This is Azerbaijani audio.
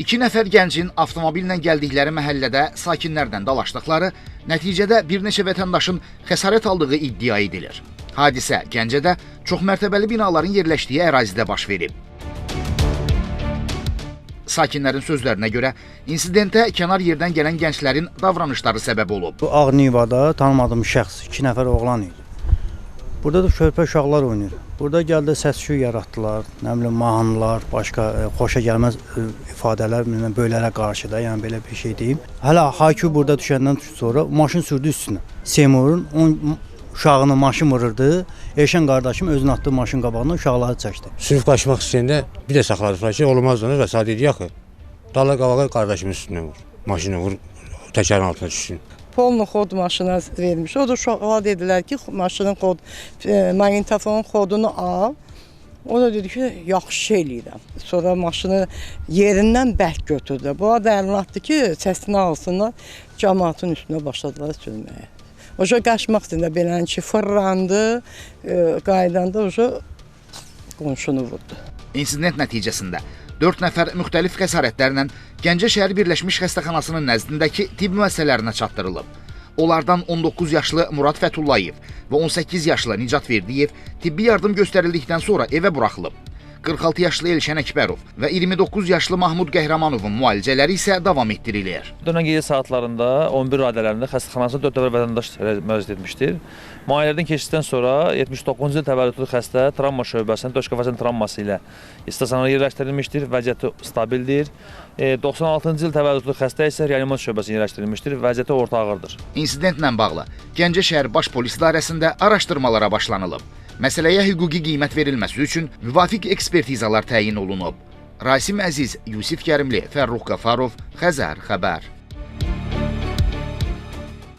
2 nəfər gəncin avtomobillə gəldikləri məhəllədə sakinlərdən dalaşdıqları, nəticədə bir neçə vətəndaşın xəsarət aldığı iddia edilir. Hadisə Gəncədə çoxmərtəbəli binaların yerləşdiyi ərazidə baş verib. Sakinlərin sözlərinə görə, insidentə kənar yerdən gələn gənclərin davranışları səbəb olub. Bu Ağ Nivada tanımadığım şəxs, 2 nəfər oğlan idi. Burada da körpə uşaqlar oynayır. Burada gəldi səs-küy yaratdılar, nə bilim mahnılar, başqa xoşa gəlməz ifadələr böylələrə qarşı da, yəni belə bir şey deyim. Hələ Haykü burada düşəndən sonra maşın sürdü üstünə. Seymurun uşağını maşın vururdu, Elşən qardaşım özünü atdığı maşın qabağından uşaqları çəkdi. Sürüb qaçmaq istəyəndə bir də saxladılar ki, olmaz ona və sadə deyək ki, dala qabağa qardaşımın üstünə vur, maşını vur, təkərin altına düşsün. Polnu kod maşına vermiş. O da uşaqlar dedilər ki, maşının kod, maqnitofonun kodunu al. O da dedi ki, yaxşı şey eləyirəm. Sonra maşını yerindən bərk götürdü. Bu da əlini atdı ki, səsini alsınlar, cəmaatın üstünə başladılar sürməyə. Oca qaçmaq istəyəndə belən ki, fırlandı, qaydanda oca qonşunu vurdu. İnsident nəticəsində 4 nəfər müxtəlif xəsarətlərlə Gəncə şəhər birləşmiş xəstəxanasının nəzdindəki tibb müəssisələrinə çatdırılıb. Onlardan 19 yaşlı Murad Fətullayev və 18 yaşlı Nicat Verdiyev tibbi yardım göstərildikdən sonra evə buraxılıb. 46 yaşlı Elşən Əkbərov və 29 yaşlı Mahmud Qəhrəmanovun müalicələri isə davam etdirilir. Dünən gecə saatlarında 11 radələrində xəstəxanasında 4 nəfər vətəndaş müraciət etmişdir. Müayinələrdən keçdikdən sonra 79-cu il təvəllüdlü xəstə travma şöbəsinin döş qəfəsinin travması ilə stasionara yerləşdirilmişdir, vəziyyəti stabildir. 96-cı il təvəllüdlü xəstə isə reanimasiya şöbəsinə yerləşdirilmişdir, vəziyyəti orta ağırdır. İnsidentlə bağlı Gəncə şəhər Baş Polis İdarəsində araşdırmalara başlanılıb. Məsələyə hüquqi qiymət verilməsi üçün müvafiq ekspertizalar təyin olunub. Rasim Əziz, Yusif Kərimli, Fərruh Qafarov, Xəzər xəbər.